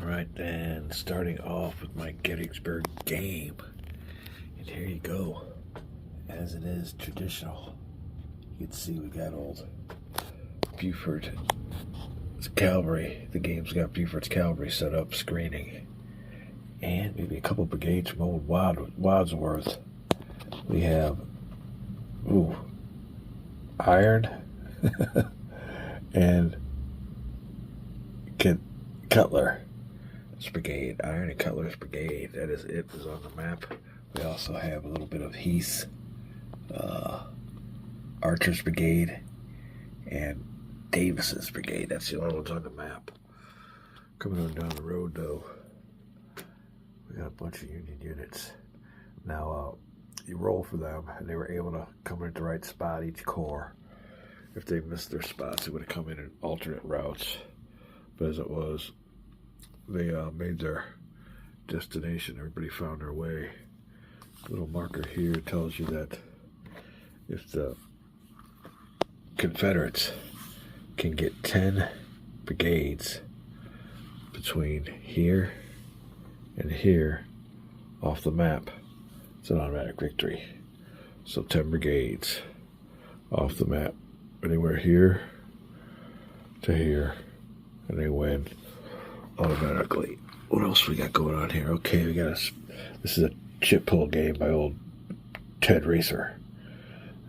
Alright then, starting off with my Gettysburg game. And here you go. As it is traditional. You can see we got old Buford's cavalry. The game's got Buford's cavalry set up, screening. And maybe a couple brigades from old Wadsworth. We have, Iron and Cutler's brigade. Iron and Cutler's brigade. That is on the map. We also have a little bit of Heath's Archer's brigade and Davis's brigade. That's the only ones on the map. Coming on down the road though, we got a bunch of Union units. Now you roll for them, and they were able to come in at the right spot, each corps. If they missed their spots, they would have come in alternate routes. But as it was, they made their destination. Everybody found their way. The little marker here tells you that if the Confederates can get 10 brigades between here and here off the map, it's an automatic victory. So 10 brigades off the map, anywhere here to here, and they win automatically. What else we got going on here? Okay, we got this is a chip pull game by old Ted Racer.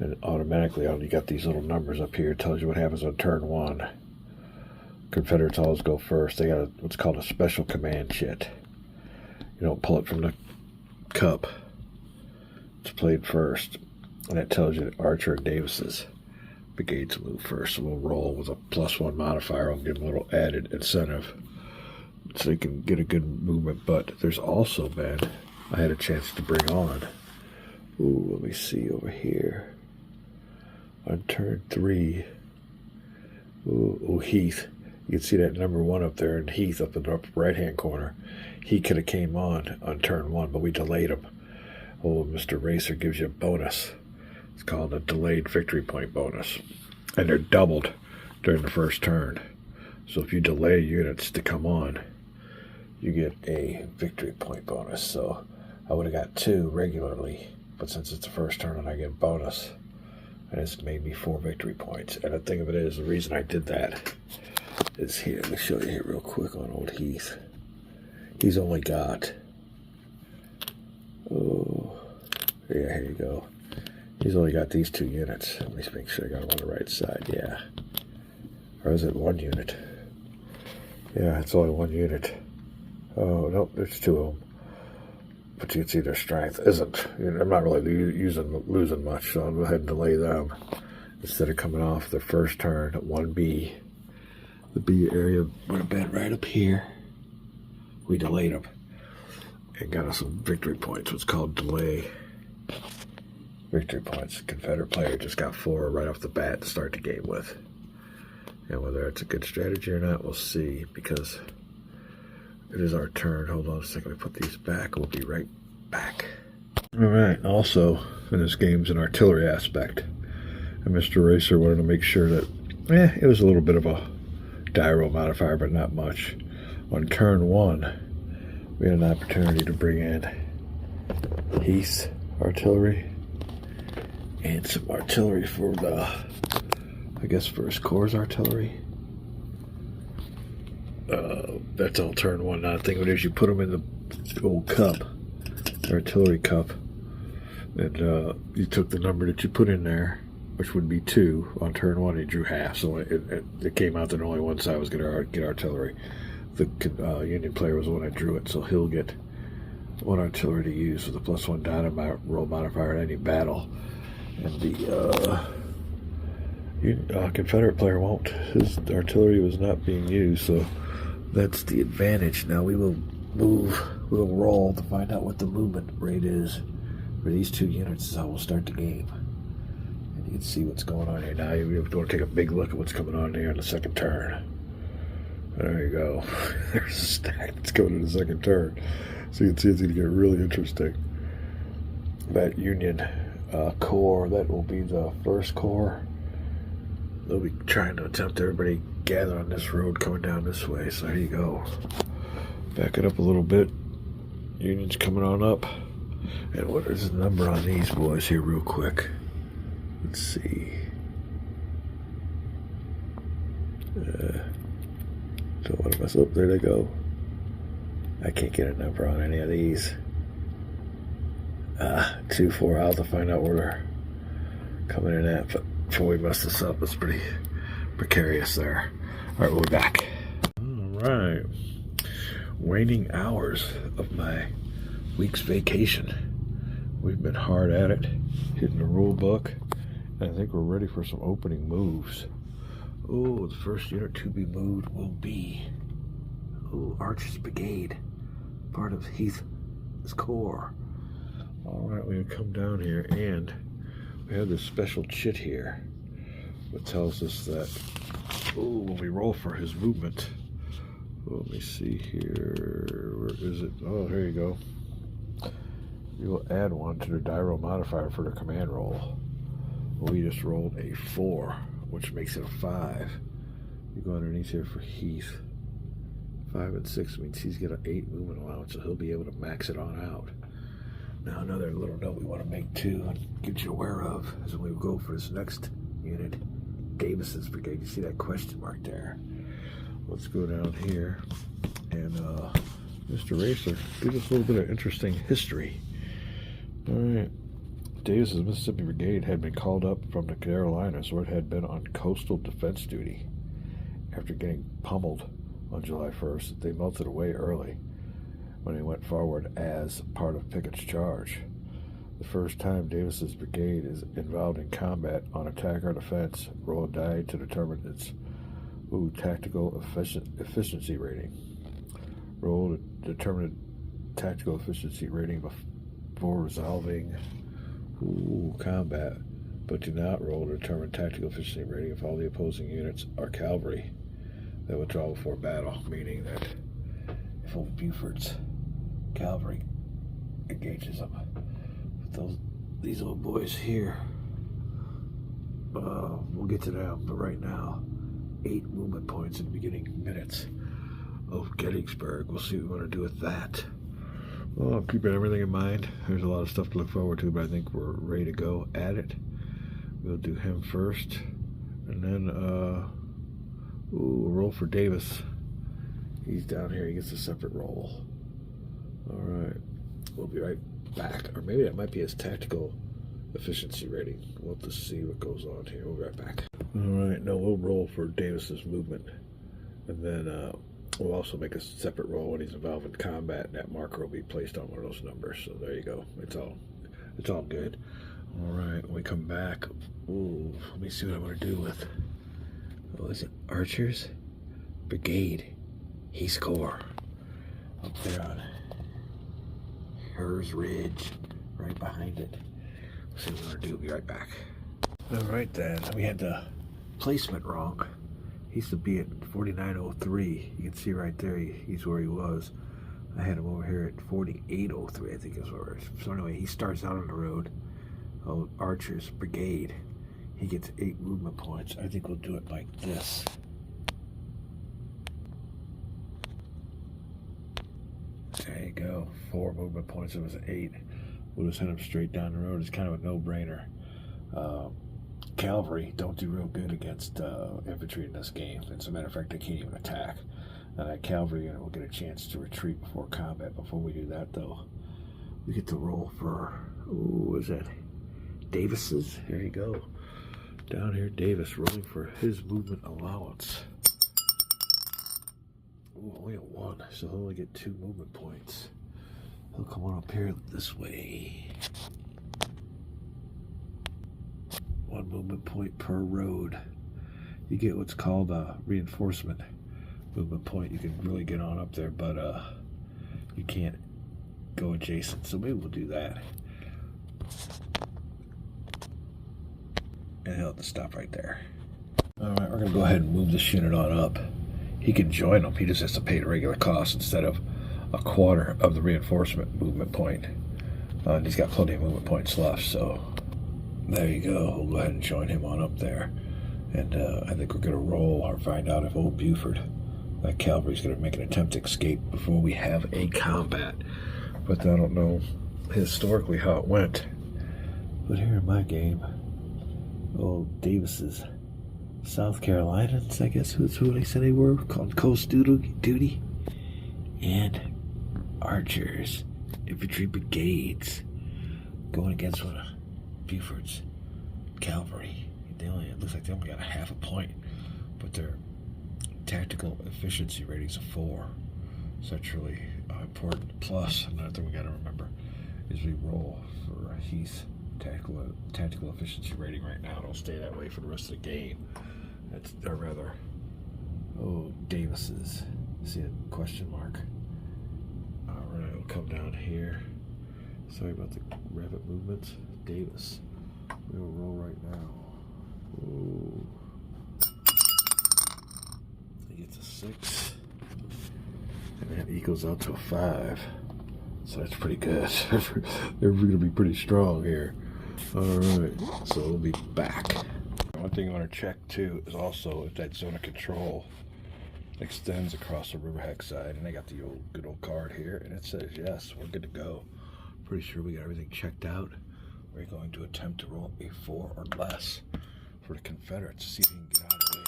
And automatically, you got these little numbers up here. It tells you what happens on turn 1. Confederates always go first. They got what's called a special command chit. You don't pull it from the cup. It's played first. And it tells you that Archer and Davis's brigades move first. So we'll roll with a +1 modifier. I'll give them a little added incentive so they can get a good movement. But there's also been, I had a chance to bring on, let me see over here. On turn 3, Heath. You can see that number 1 up there, and Heath up in the upper right-hand corner. He could have came on turn 1, but we delayed him. Mr. Racer gives you a bonus. It's called a delayed victory point bonus. And they're doubled during the first turn. So if you delay units to come on, you get a victory point bonus. So I would have got 2 regularly, but since it's the first turn and I get a bonus, and it's made me 4 victory points. And the thing of it is, the reason I did that is here. Let me show you here real quick on old Heath. He's only got, here you go. He's only got these 2 units. Let me make sure I got them on the right side. Yeah. Or is it 1 unit? Yeah, it's only 1 unit. Oh, no, there's 2 of them. But you can see their strength isn't. I'm not really losing much, so I'll go ahead and delay them. Instead of coming off the first turn at 1B, the B area would have been right up here. We delayed them and got us some victory points. What's called delay victory points. Confederate player just got 4 right off the bat to start the game with. And whether it's a good strategy or not, we'll see, because it is our turn. Hold on a second. We put these back. We'll be right back. All right. Also, in this game's an artillery aspect. And Mr. Racer wanted to make sure that, it was a little bit of a die roll modifier, but not much. On turn 1, we had an opportunity to bring in Heath's artillery and some artillery for the, First Corps' artillery. That's all turn 1. Now the thing of it is, you put them in the old cup, artillery cup, and you took the number that you put in there, which would be 2 on turn 1. You drew half, so it came out that only one side was going to get artillery. The Union player was the one that drew it, so he'll get 1 artillery to use with a +1 die roll modifier in any battle, and the Confederate player won't. His artillery was not being used, so that's the advantage. Now we will move, we'll roll to find out what the movement rate is for these 2 units. Is how we'll start the game. And you can see what's going on here. Now you want to take a big look at what's coming on here in the second turn. There you go. There's a stack that's going in the second turn. So you can see it's going to get really interesting. That Union Corps, that will be the First Corps. They'll be trying to attempt everybody gather on this road coming down this way. So here you go. Back it up a little bit. Union's coming on up. And what is the number on these boys here real quick? Let's see. Don't want to mess up. There they go. I can't get a number on any of these. 2-4. I'll have to find out where they're coming in at. But before we mess this up, it's pretty precarious there. All right, we'll be back. All right. Waning hours of my week's vacation. We've been hard at it, hitting the rule book, and I think we're ready for some opening moves. Oh, the first unit to be moved will be Archer's Brigade, part of Heath's Corps. All right, we come down here, and we have this special chit here that tells us that when we roll for his movement. Let me see here. Where is it? Oh, here you go. You will add one to the die roll modifier for the command roll. We just rolled a 4, which makes it a 5. You go underneath here for Heath. 5 and 6 means he's got an 8 movement allowance, so he'll be able to max it on out. Now, another little note we want to make too, and get you aware of, is when we go for this next unit, Davis's Brigade. You see that question mark there? Let's go down here, and Mr. Racer, give us a little bit of interesting history. All right. Davis's Mississippi Brigade had been called up from the Carolinas, where it had been on coastal defense duty. After getting pummeled on July 1st, they melted away early when they went forward as part of Pickett's charge. The first time Davis's Brigade is involved in combat on attack or defense, roll a die to determine its tactical efficiency rating. Roll to determine tactical efficiency rating before resolving combat, but do not roll to determine tactical efficiency rating if all the opposing units are cavalry that withdraw before battle, meaning that if old Buford's cavalry engages them. But these old boys here, we'll get to them, but right now, 8 movement points in the beginning minutes of Gettysburg. We'll see what we want to do with that. Well, keeping everything in mind, there's a lot of stuff to look forward to, but I think we're ready to go at it. We'll do him first, and then we'll roll for Davis. He's down here. He gets a separate roll. All right. We'll be right back. Or maybe that might be his tactical efficiency rating. We'll have to see what goes on here. We'll be right back. All right. Now we'll roll for Davis's movement. And then we'll also make a separate roll when he's involved in combat. And that marker will be placed on one of those numbers. So there you go. It's all good. All right. When we come back, let me see what I want to do with, is it Archer's Brigade? He's Corps. Up there on Hers Ridge, right behind it. We'll see what we're going to do. We'll be right back. All right, then. We had the placement wrong. He used to be at 4903. You can see right there, he's where he was. I had him over here at 4803, I think is where it is. So anyway, he starts out on the road. Archer's Brigade. He gets 8 movement points. I think we'll do it like this. There you go. 4 movement points. It was 8. We'll just send him straight down the road. It's kind of a no-brainer. Cavalry don't do real good against infantry in this game. As a matter of fact, they can't even attack. That cavalry unit will get a chance to retreat before combat. Before we do that, though, we get to roll for, what is that? Davis's? Here you go. Down here, Davis rolling for his movement allowance. Only a 1, so he'll only get 2 movement points. He'll come on up here this way. 1 movement point per road. You get what's called a reinforcement movement point. You can really get on up there, but you can't go adjacent. So maybe we'll do that. And he'll have to stop right there. All right, we're going to go ahead and move this unit on up. He can join them. He just has to pay the regular cost instead of a quarter of the reinforcement movement point. And he's got plenty of movement points left, so there you go. We'll go ahead and join him on up there. And I think we're going to roll or find out if old Buford that cavalry's going to make an attempt to escape before we have a combat. But I don't know historically how it went. But here in my game, old Davis's South Carolinians, I guess that's who they said they were, called Coast Duty, and Archers, Infantry Brigades, going against one of Buford's cavalry. It looks like they only got a half a point, but their tactical efficiency ratings of 4. So that's really important. Plus, another thing we got to remember is we roll for Heath's tactical efficiency rating right now. It'll stay that way for the rest of the game. That's, or rather, Davis's. See a question mark? Alright, it'll come down here. Sorry about the rapid movements. Davis. We'll roll right now. Ooh. He gets a 6. And that equals out to a 5. So that's pretty good. They're going to be pretty strong here. Alright, so we'll be back. One thing I want to check too is also if that zone of control extends across the Riverhead side. And I got the good old card here, and it says yes, we're good to go. Pretty sure we got everything checked out. We're going to attempt to roll a 4 or less for the Confederates to see if he can get out of the way.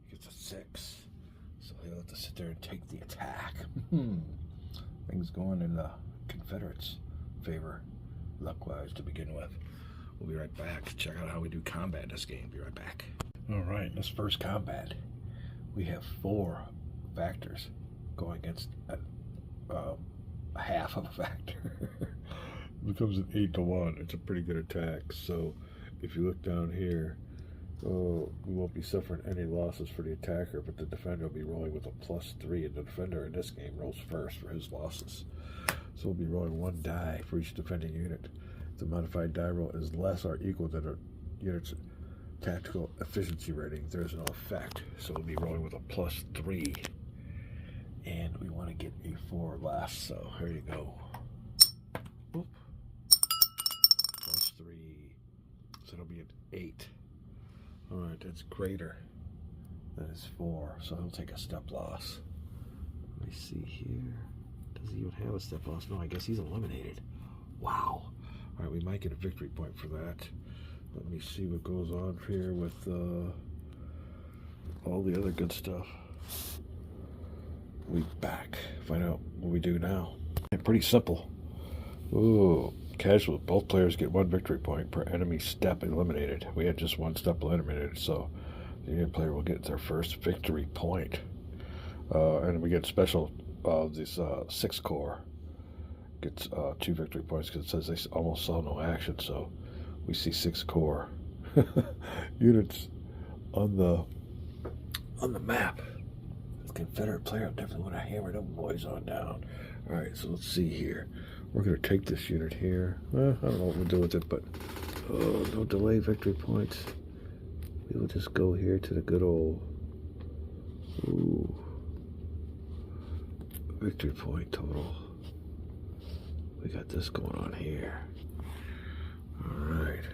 He gets a 6. So he'll have to sit there and take the attack. Things going in the Confederates' favor, luck-wise, to begin with. We'll be right back to check out how we do combat in this game. Be right back. Alright, this first combat, we have 4 factors going against a half of a factor. It becomes an 8-1. It's a pretty good attack. So if you look down here, we won't be suffering any losses for the attacker, but the defender will be rolling with a +3, and the defender in this game rolls first for his losses. So we'll be rolling 1 die for each defending unit. If the modified die roll is less or equal to the unit's tactical efficiency rating, there's no effect. So we'll be rolling with a +3, and we want to get a 4 or less. So here you go. Oop. +3. So it'll be an 8. Alright, that's greater than his 4, so he'll take a step loss. Let me see here. Does he even have a step loss? No, I guess he's eliminated. Wow. Alright, we might get a victory point for that. Let me see what goes on here with all the other good stuff. We back. Find out what we do now. Pretty simple. Ooh. Casual, both players get 1 victory point per enemy step eliminated. We had just 1 step eliminated, so the unit player will get their first victory point. And we get special, this 6 Corps gets 2 victory points because it says they almost saw no action, so we see 6 Corps units on the map. The Confederate player definitely want to hammer them boys on down. Alright, so let's see here. We're going to take this unit here. Well, I don't know what we'll do with it, but no delay victory points. We will just go here to the good old victory point total. We got this going on here. Alright.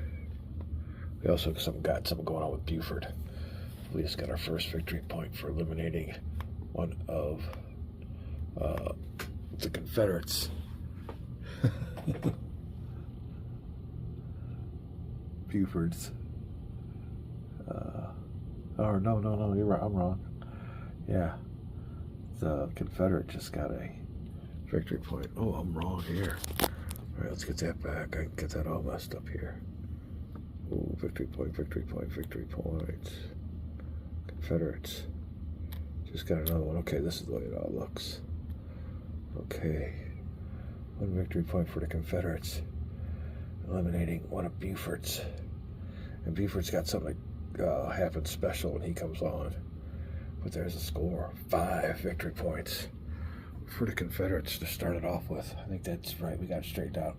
We also got something going on with Buford. We just got our first victory point for eliminating one of the Confederates. Buford's. Oh, no, you're right. I'm wrong. Yeah. The Confederate just got a victory point. Oh, I'm wrong here. Alright, let's get that back. I can get that all messed up here. Ooh, victory point, victory point, victory points. Confederates. Just got another one. Okay, this is the way it all looks. Okay. 1 victory point for the Confederates. Eliminating one of Buford's. And Buford's got something that happens special when he comes on. But there's a score. 5 victory points for the Confederates to start it off with. I think that's right. We got it straightened out.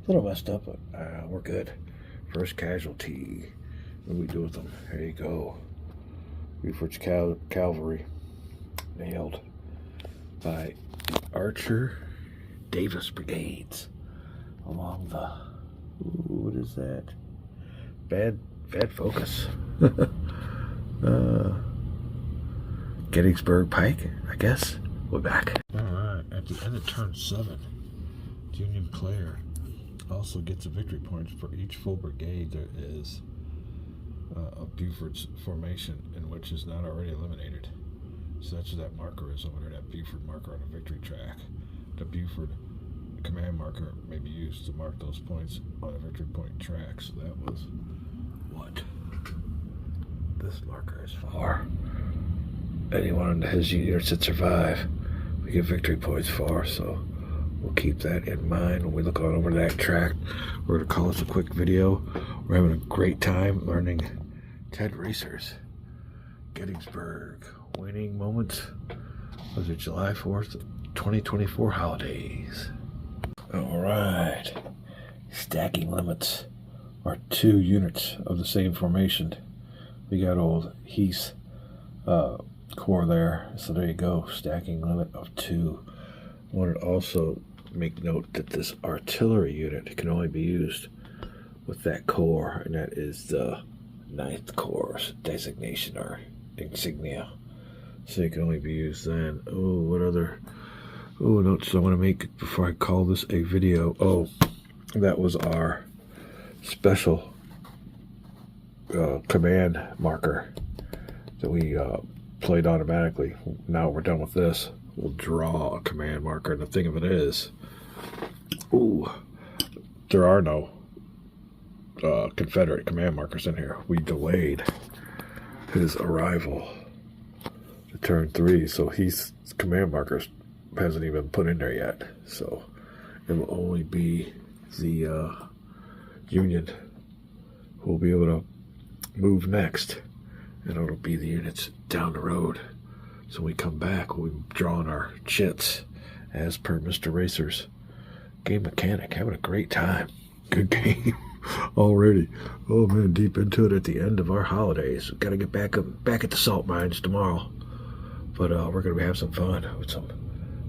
A little messed up, but we're good. First casualty. What do we do with them? There you go. Buford's cavalry. Nailed by Archer Davis brigades along the what is that? Bad focus. Gettysburg Pike, I guess. We're back. Alright, at the end of turn 7, the Union player also gets a victory point for each full brigade there is of Buford's formation in which is not already eliminated. So that's what that marker is over there, that Buford marker on the victory track. The Buford command marker may be used to mark those points on a victory point track. So that was what this marker is for. Anyone in his units that survive, we get victory points for. So we'll keep that in mind when we look on over that track. We're going to call this a quick video. We're having a great time learning Ted Racers. Gettysburg. Winning moments of the July 4th, 2024 holidays. Alright. Stacking limits are 2 units of the same formation. We got old Heath's core there. So there you go. Stacking limit of 2. I wanted to also make note that this artillery unit can only be used with that core, and that is the 9th Corps designation or insignia. So it can only be used then. Oh, what other notes I want to make before I call this a video? Oh, that was our special command marker that we played automatically. Now we're done with this. We'll draw a command marker, and the thing of it is, there are no Confederate command markers in here. We delayed his arrival to turn 3, so his command markers hasn't even been put in there yet. So it will only be the Union who will be able to move next, and it'll be the units down the road. So when we come back, we'll be drawing our chits as per Mr. Racers. Game mechanic, having a great time. Good game already. Oh man, deep into it at the end of our holidays. We've got to get back at the salt mines tomorrow. But we're going to have some fun with some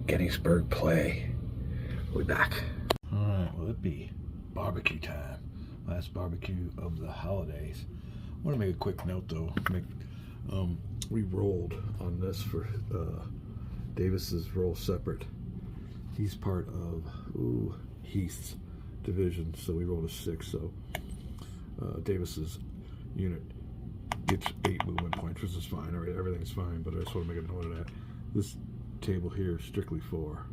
Gettysburg play. We'll be back. Alright, well it'd be barbecue time. Last barbecue of the holidays. I want to make a quick note though. We rolled on this for Davis's roll separate. He's part of Heath's division, so we rolled a 6. So Davis's unit gets 8 movement points, which is fine. All right, everything's fine, but I just want to make a note of that. This table here is strictly for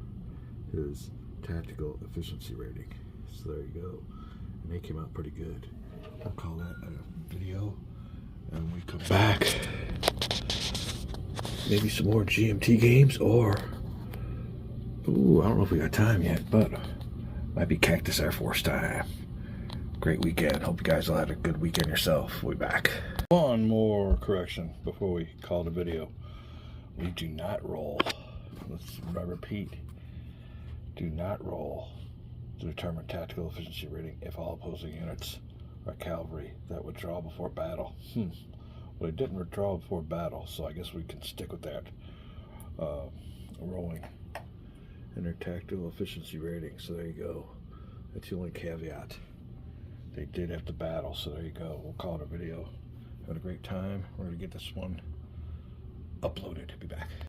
his tactical efficiency rating. So there you go. And they came out pretty good. I'll call that a video. And when we come back, maybe some more GMT games, or I don't know if we got time yet, but might be Cactus Air Force time. Great weekend. Hope you guys all had a good weekend yourself. We'll be back. One more correction before we call the video. We do not roll. I repeat. Do not roll to determine tactical efficiency rating if all opposing units are cavalry that withdraw before battle. Well, they didn't withdraw before battle, so I guess we can stick with that rolling in their tactical efficiency rating. So there you go. That's the only caveat. They did have to battle, so there you go. We'll call it a video. Had a great time. We're going to get this one uploaded. Be back.